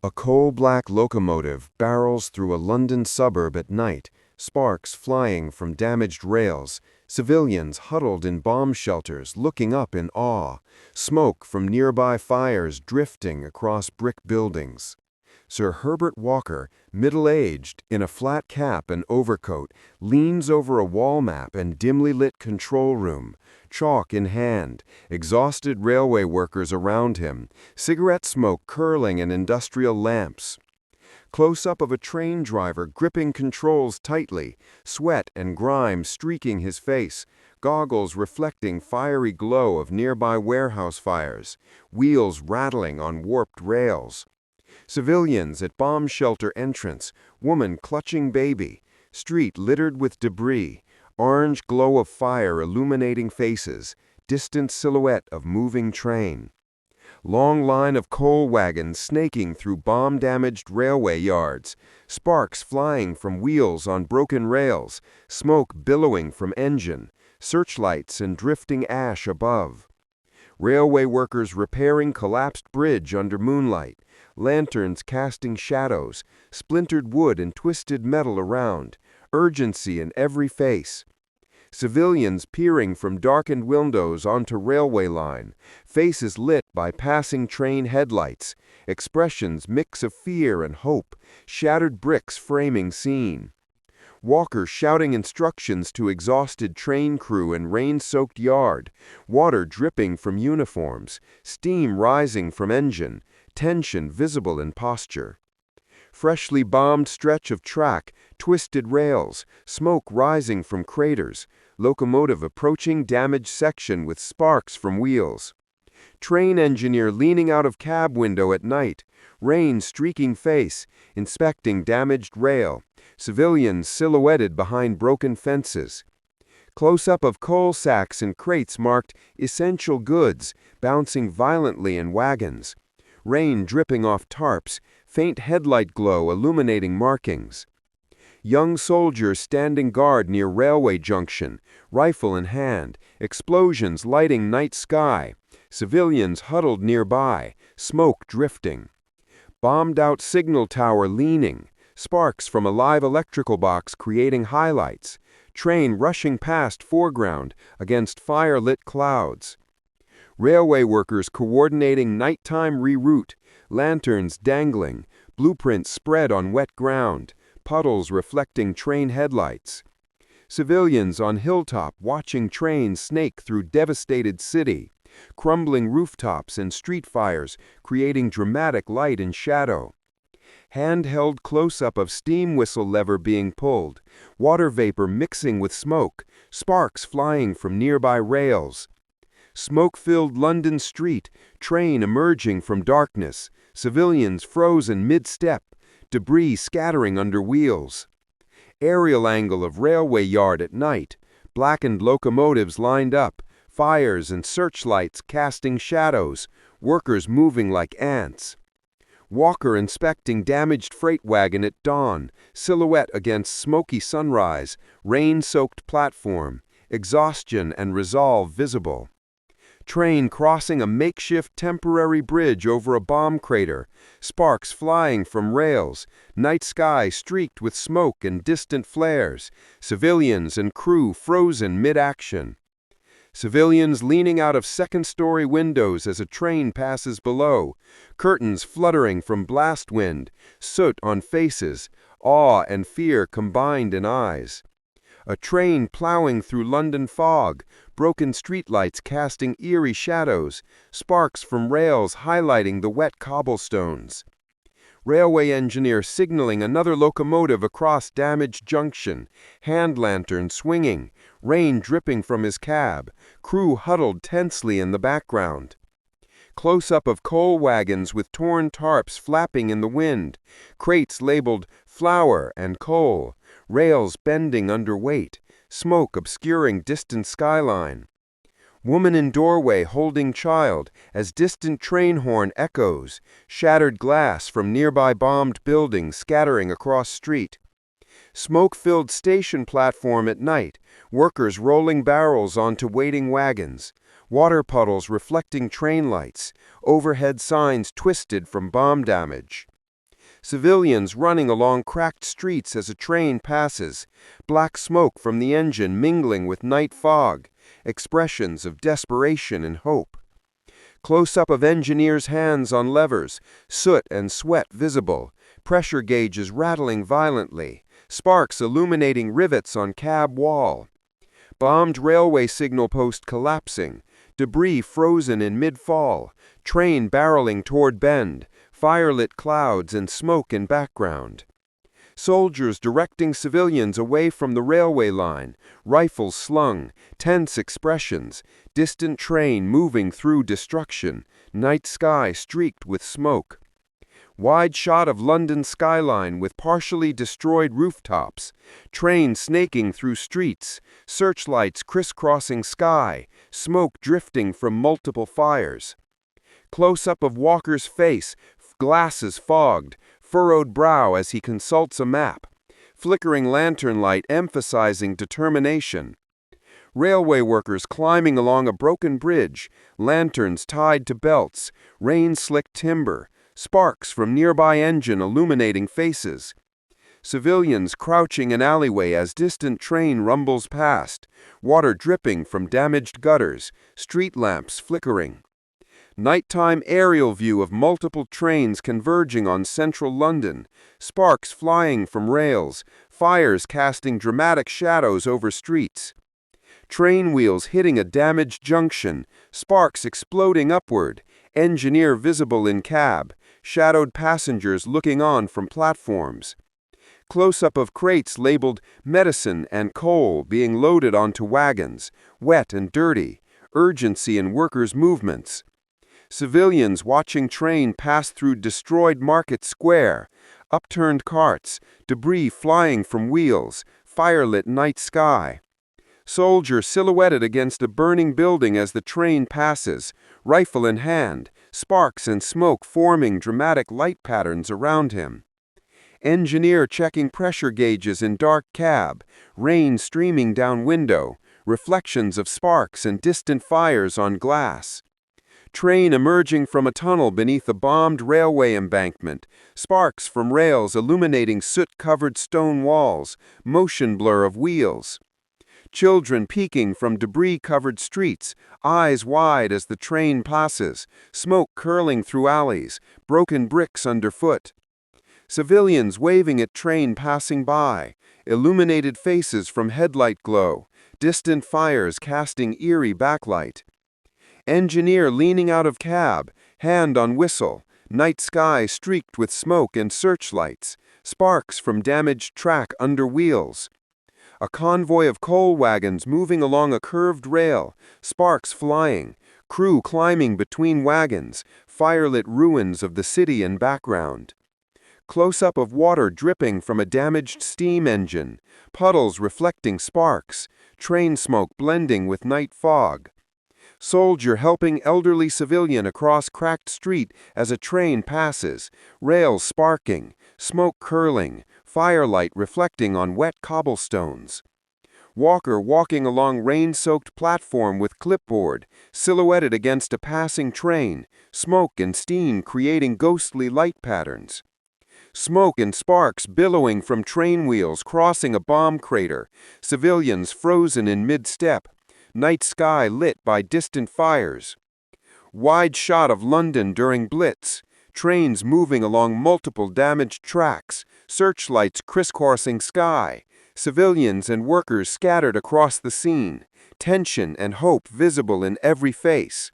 A coal-black locomotive barrels through a London suburb at night, sparks flying from damaged rails, civilians huddled in bomb shelters looking up in awe, smoke from nearby fires drifting across brick buildings. Sir Herbert Walker, middle-aged, in a flat cap and overcoat, leans over a wall map and dimly lit control room, chalk in hand, exhausted railway workers around him, cigarette smoke curling in industrial lamps. Close-up of a train driver gripping controls tightly, sweat and grime streaking his face, goggles reflecting fiery glow of nearby warehouse fires, wheels rattling on warped rails. Civilians at bomb shelter entrance, woman clutching baby, street littered with debris, orange glow of fire illuminating faces, distant silhouette of moving train. Long line of coal wagons snaking through bomb-damaged railway yards, sparks flying from wheels on broken rails, smoke billowing from engine, searchlights and drifting ash above. Railway workers repairing collapsed bridge under moonlight, lanterns casting shadows, splintered wood and twisted metal around, urgency in every face. Civilians peering from darkened windows onto railway line, faces lit by passing train headlights, expressions mix of fear and hope, shattered bricks framing scene. Walker shouting instructions to exhausted train crew in rain-soaked yard, water dripping from uniforms, steam rising from engine, tension visible in posture. Freshly bombed stretch of track, twisted rails, smoke rising from craters, locomotive approaching damaged section with sparks from wheels. Train engineer leaning out of cab window at night, rain streaking face, inspecting damaged rail, civilians silhouetted behind broken fences. Close-up of coal sacks and crates marked essential goods, bouncing violently in wagons. Rain dripping off tarps, faint headlight glow illuminating markings. Young soldiers standing guard near railway junction, rifle in hand, explosions lighting night sky, civilians huddled nearby, smoke drifting. Bombed-out signal tower leaning, sparks from a live electrical box creating highlights, train rushing past foreground against fire-lit clouds. Railway workers coordinating nighttime reroute, lanterns dangling, blueprints spread on wet ground, puddles reflecting train headlights. Civilians on hilltop watching trains snake through devastated city, crumbling rooftops and street fires creating dramatic light and shadow. Handheld close-up of steam whistle lever being pulled, water vapor mixing with smoke, sparks flying from nearby rails. Smoke-filled London street, train emerging from darkness, civilians frozen mid-step, debris scattering under wheels. Aerial angle of railway yard at night, blackened locomotives lined up, fires and searchlights casting shadows, workers moving like ants. Walker inspecting damaged freight wagon at dawn, silhouette against smoky sunrise, rain-soaked platform, exhaustion and resolve visible. Train crossing a makeshift temporary bridge over a bomb crater, sparks flying from rails, night sky streaked with smoke and distant flares, civilians and crew frozen mid-action. Civilians leaning out of second-story windows as a train passes below, curtains fluttering from blast wind, soot on faces, awe and fear combined in eyes. A train plowing through London fog, broken streetlights casting eerie shadows, sparks from rails highlighting the wet cobblestones. Railway engineer signaling another locomotive across damaged junction, hand lantern swinging, rain dripping from his cab, crew huddled tensely in the background. Close-up of coal wagons with torn tarps flapping in the wind, crates labeled flour and coal, rails bending under weight, smoke obscuring distant skyline. Woman in doorway holding child as distant train horn echoes, shattered glass from nearby bombed buildings scattering across street. Smoke-filled station platform at night, workers rolling barrels onto waiting wagons, water puddles reflecting train lights, overhead signs twisted from bomb damage. Civilians running along cracked streets as a train passes, black smoke from the engine mingling with night fog, expressions of desperation and hope. Close-up of engineers' hands on levers, soot and sweat visible, pressure gauges rattling violently, sparks illuminating rivets on cab wall. Bombed railway signal post collapsing, debris frozen in mid-fall, train barreling toward bend, firelit clouds and smoke in background. Soldiers directing civilians away from the railway line, rifles slung, tense expressions, distant train moving through destruction, night sky streaked with smoke. Wide shot of London skyline with partially destroyed rooftops, train snaking through streets, searchlights crisscrossing sky, smoke drifting from multiple fires. Close-up of Walker's face, glasses fogged, furrowed brow as he consults a map, flickering lantern light emphasizing determination. Railway workers climbing along a broken bridge, lanterns tied to belts, rain-slicked timber, sparks from nearby engine illuminating faces. Civilians crouching in alleyway as distant train rumbles past, water dripping from damaged gutters, street lamps flickering. Nighttime aerial view of multiple trains converging on central London, sparks flying from rails, fires casting dramatic shadows over streets. Train wheels hitting a damaged junction, sparks exploding upward, engineer visible in cab, shadowed passengers looking on from platforms. Close-up of crates labeled medicine and coal being loaded onto wagons, wet and dirty, urgency in workers' movements. Civilians watching train pass through destroyed market square, upturned carts, debris flying from wheels, firelit night sky. Soldier silhouetted against a burning building as the train passes, rifle in hand, sparks and smoke forming dramatic light patterns around him. Engineer checking pressure gauges in dark cab, rain streaming down window, reflections of sparks and distant fires on glass. Train emerging from a tunnel beneath a bombed railway embankment, sparks from rails illuminating soot-covered stone walls, motion blur of wheels. Children peeking from debris-covered streets, eyes wide as the train passes, smoke curling through alleys, broken bricks underfoot. Civilians waving at train passing by, illuminated faces from headlight glow, distant fires casting eerie backlight. Engineer leaning out of cab, hand on whistle, night sky streaked with smoke and searchlights, sparks from damaged track under wheels. A convoy of coal wagons moving along a curved rail, sparks flying, crew climbing between wagons, firelit ruins of the city in background. Close-up of water dripping from a damaged steam engine, puddles reflecting sparks, train smoke blending with night fog. Soldier helping elderly civilian across cracked street as a train passes, rails sparking, smoke curling, firelight reflecting on wet cobblestones. Walker walking along rain-soaked platform with clipboard, silhouetted against a passing train, smoke and steam creating ghostly light patterns. Smoke and sparks billowing from train wheels crossing a bomb crater, civilians frozen in mid-step, night sky lit by distant fires. Wide shot of London during Blitz, trains moving along multiple damaged tracks, searchlights crisscrossing sky, civilians and workers scattered across the scene, tension and hope visible in every face.